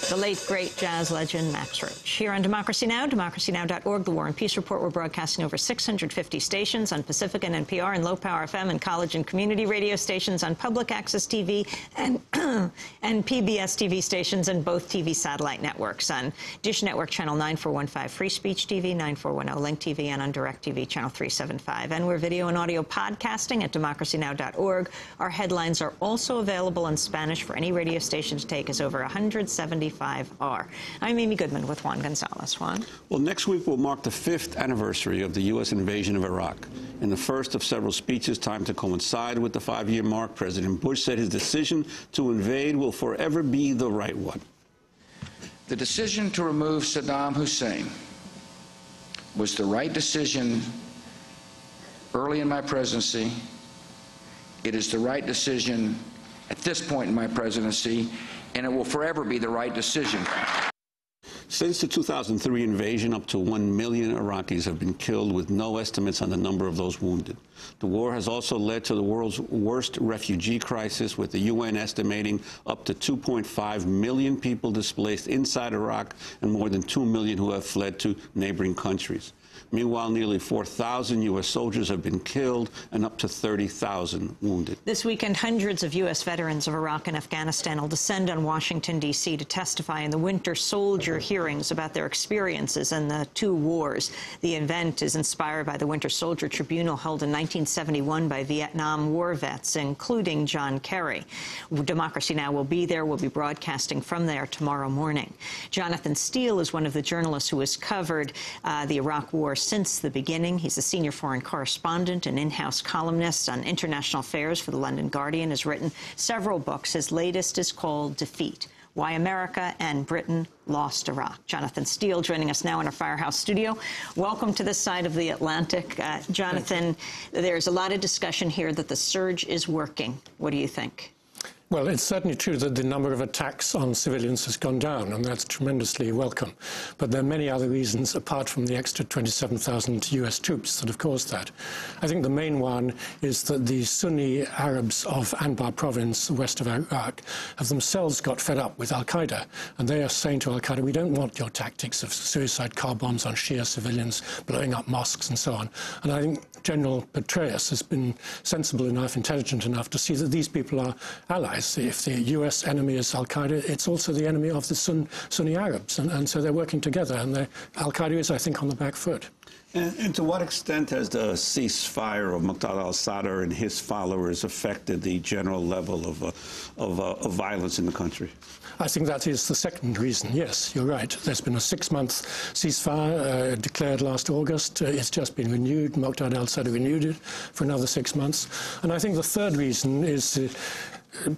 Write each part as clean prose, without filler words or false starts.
the late, great jazz legend Max Roach. Here on Democracy Now!, democracynow.org, the War and Peace Report. We're broadcasting over 650 stations on Pacific and NPR and low-power FM and college and community radio stations on public access TV and and PBS TV stations and both TV satellite networks on Dish Network Channel 9415, Free Speech TV, 9410 Link TV, and on DirecTV Channel 375. And we're video and audio podcasting at democracynow.org. Our headlines are also available in Spanish for any radio station to take as over 175 are. I'm Amy Goodman with Juan Gonzalez. Juan? Well, next week will mark the 5th anniversary of the U.S. invasion of Iraq. In the first of several speeches timed to coincide with the 5-year mark, President Bush said his decision to invade will forever be the right one. The decision to remove Saddam Hussein was the right decision early in my presidency. It is the right decision at this point in my presidency, and it will forever be the right decision. Since the 2003 invasion, up to 1 million Iraqis have been killed, with no estimates on the number of those wounded. The war has also led to the world's worst refugee crisis, with the UN estimating up to 2.5 million people displaced inside Iraq and more than 2 million who have fled to neighboring countries. Meanwhile, nearly 4,000 U.S. soldiers have been killed and up to 30,000 wounded. This weekend, hundreds of U.S. veterans of Iraq and Afghanistan will descend on Washington, D.C. to testify in the Winter Soldier hearings about their experiences in the two wars. The event is inspired by the Winter Soldier Tribunal held in 1971 by Vietnam War vets, including John Kerry. Democracy Now! Will be there. We'll be broadcasting from there tomorrow morning. Jonathan Steele is one of the journalists who has covered the Iraq War since the beginning. He's a senior foreign correspondent and in-house columnist on international affairs for the London Guardian, has written several books. His latest is called Defeat: Why America and Britain Lost Iraq. Jonathan Steele joining us now in our Firehouse studio. Welcome to this side of the Atlantic. Jonathan, there's a lot of discussion here that the surge is working. What do you think? Well, it's certainly true that the number of attacks on civilians has gone down, and that's tremendously welcome. But there are many other reasons, apart from the extra 27,000 US troops that have caused that. I think the main one is that the Sunni Arabs of Anbar province, west of Iraq, have themselves got fed up with al-Qaeda. And they are saying to al-Qaeda, we don't want your tactics of suicide car bombs on Shia civilians, blowing up mosques and so on. And I think General Petraeus has been sensible enough, intelligent enough to see that these people are allies. If the US enemy is al-Qaeda, it's also the enemy of the Sunni Arabs. And so they're working together. And al-Qaeda is, I think, on the back foot. And to what extent has the ceasefire of Muqtada al-Sadr and his followers affected the general level of violence in the country? I think that is the second reason. Yes, you're right. There's been a 6-month ceasefire declared last August. It's just been renewed. Muqtada al-Sadr renewed it for another 6 months. And I think the third reason is,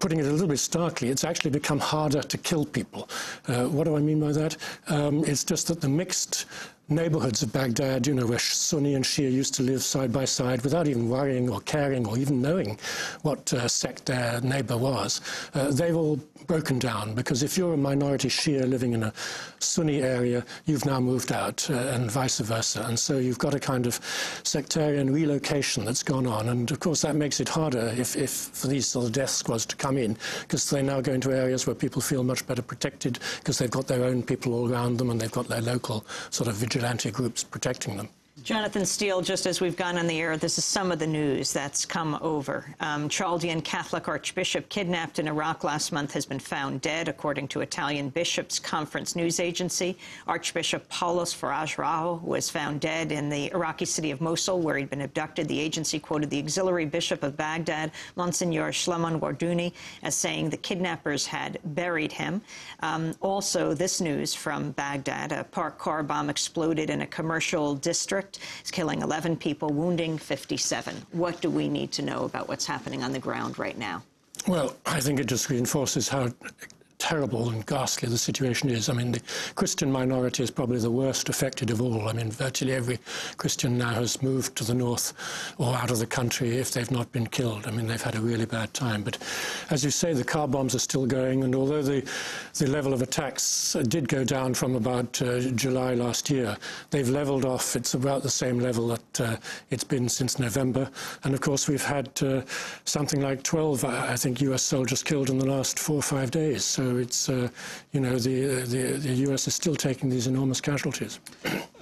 putting it a little bit starkly, it's actually become harder to kill people. What do I mean by that? It's just that the mixed neighborhoods of Baghdad, you know, where Sunni and Shia used to live side by side without even worrying or caring or even knowing what sect their neighbor was, they've all broken down, because if you're a minority Shia living in a Sunni area, you've now moved out, and vice versa. And so you've got a kind of sectarian relocation that's gone on. And of course that makes it harder if for these sort of death squads to come in, because they now go into areas where people feel much better protected, because they've got their own people all around them and they've got their local sort of vigilante groups protecting them. Jonathan Steele, just as we've gone on the air, this is some of the news that's come over. Chaldean Catholic Archbishop kidnapped in Iraq last month has been found dead, according to Italian Bishops' Conference news agency. Archbishop Paulos Faraj-Raho was found dead in the Iraqi city of Mosul, where he'd been abducted. The agency quoted the auxiliary bishop of Baghdad, Monsignor Shlomo Warduni, as saying the kidnappers had buried him. Also, this news from Baghdad: a parked car bomb exploded in a commercial district. It's killing 11 people, wounding 57. What do we need to know about what's happening on the ground right now? Well, I think it just reinforces how terrible and ghastly the situation is. I mean, the Christian minority is probably the worst affected of all. I mean, virtually every Christian now has moved to the north or out of the country if they've not been killed. I mean, they've had a really bad time. But as you say, the car bombs are still going, and although the level of attacks did go down from about July last year, they've leveled off. It's about the same level that it's been since November. And of course, we've had something like 12, I think, US soldiers killed in the last 4 or 5 days. So So it's, you know, the US is still taking these enormous casualties.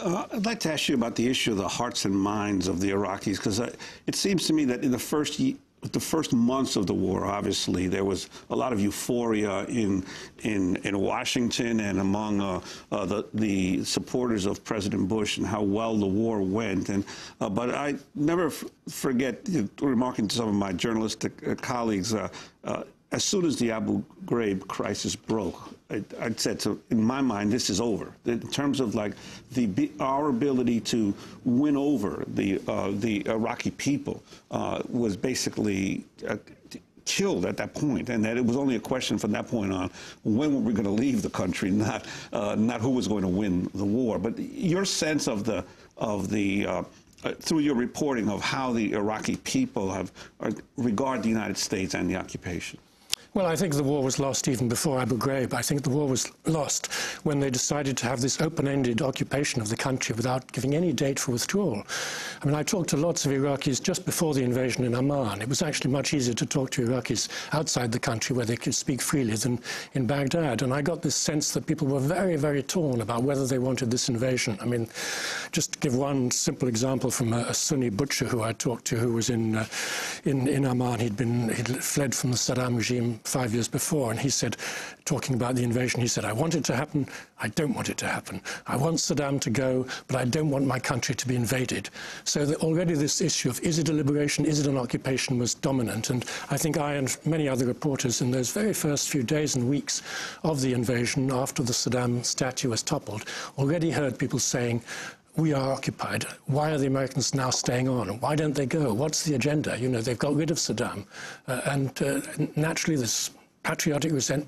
I'd like to ask you about the issue of the hearts and minds of the Iraqis, because it seems to me that in the first months of the war, obviously, there was a lot of euphoria in Washington and among the supporters of President Bush and how well the war went. But I never forget remarking to some of my journalistic colleagues, as soon as the Abu Ghraib crisis broke, I said, so in my mind, this is over. In terms of like our ability to win over the Iraqi people was basically killed at that point, and that it was only a question from that point on when were we going to leave the country, not who was going to win the war. But your sense of through your reporting of how the Iraqi people regard the United States and the occupation. Well, I think the war was lost even before Abu Ghraib. I think the war was lost when they decided to have this open-ended occupation of the country without giving any date for withdrawal. I mean, I talked to lots of Iraqis just before the invasion in Amman. It was actually much easier to talk to Iraqis outside the country where they could speak freely than in Baghdad. And I got this sense that people were very, very torn about whether they wanted this invasion. I mean, just to give one simple example from a Sunni butcher who I talked to who was in Amman. He'd fled from the Saddam regime 5 years before, and he said, talking about the invasion, he said, I want it to happen, I don't want it to happen. I want Saddam to go, but I don't want my country to be invaded. So already this issue of is it a liberation, is it an occupation was dominant, and I think I and many other reporters in those very first few days and weeks of the invasion, after the Saddam statue was toppled, already heard people saying, we are occupied. Why are the Americans now staying on? Why don't they go? What's the agenda? You know, they've got rid of Saddam. And naturally, this patriotic resentment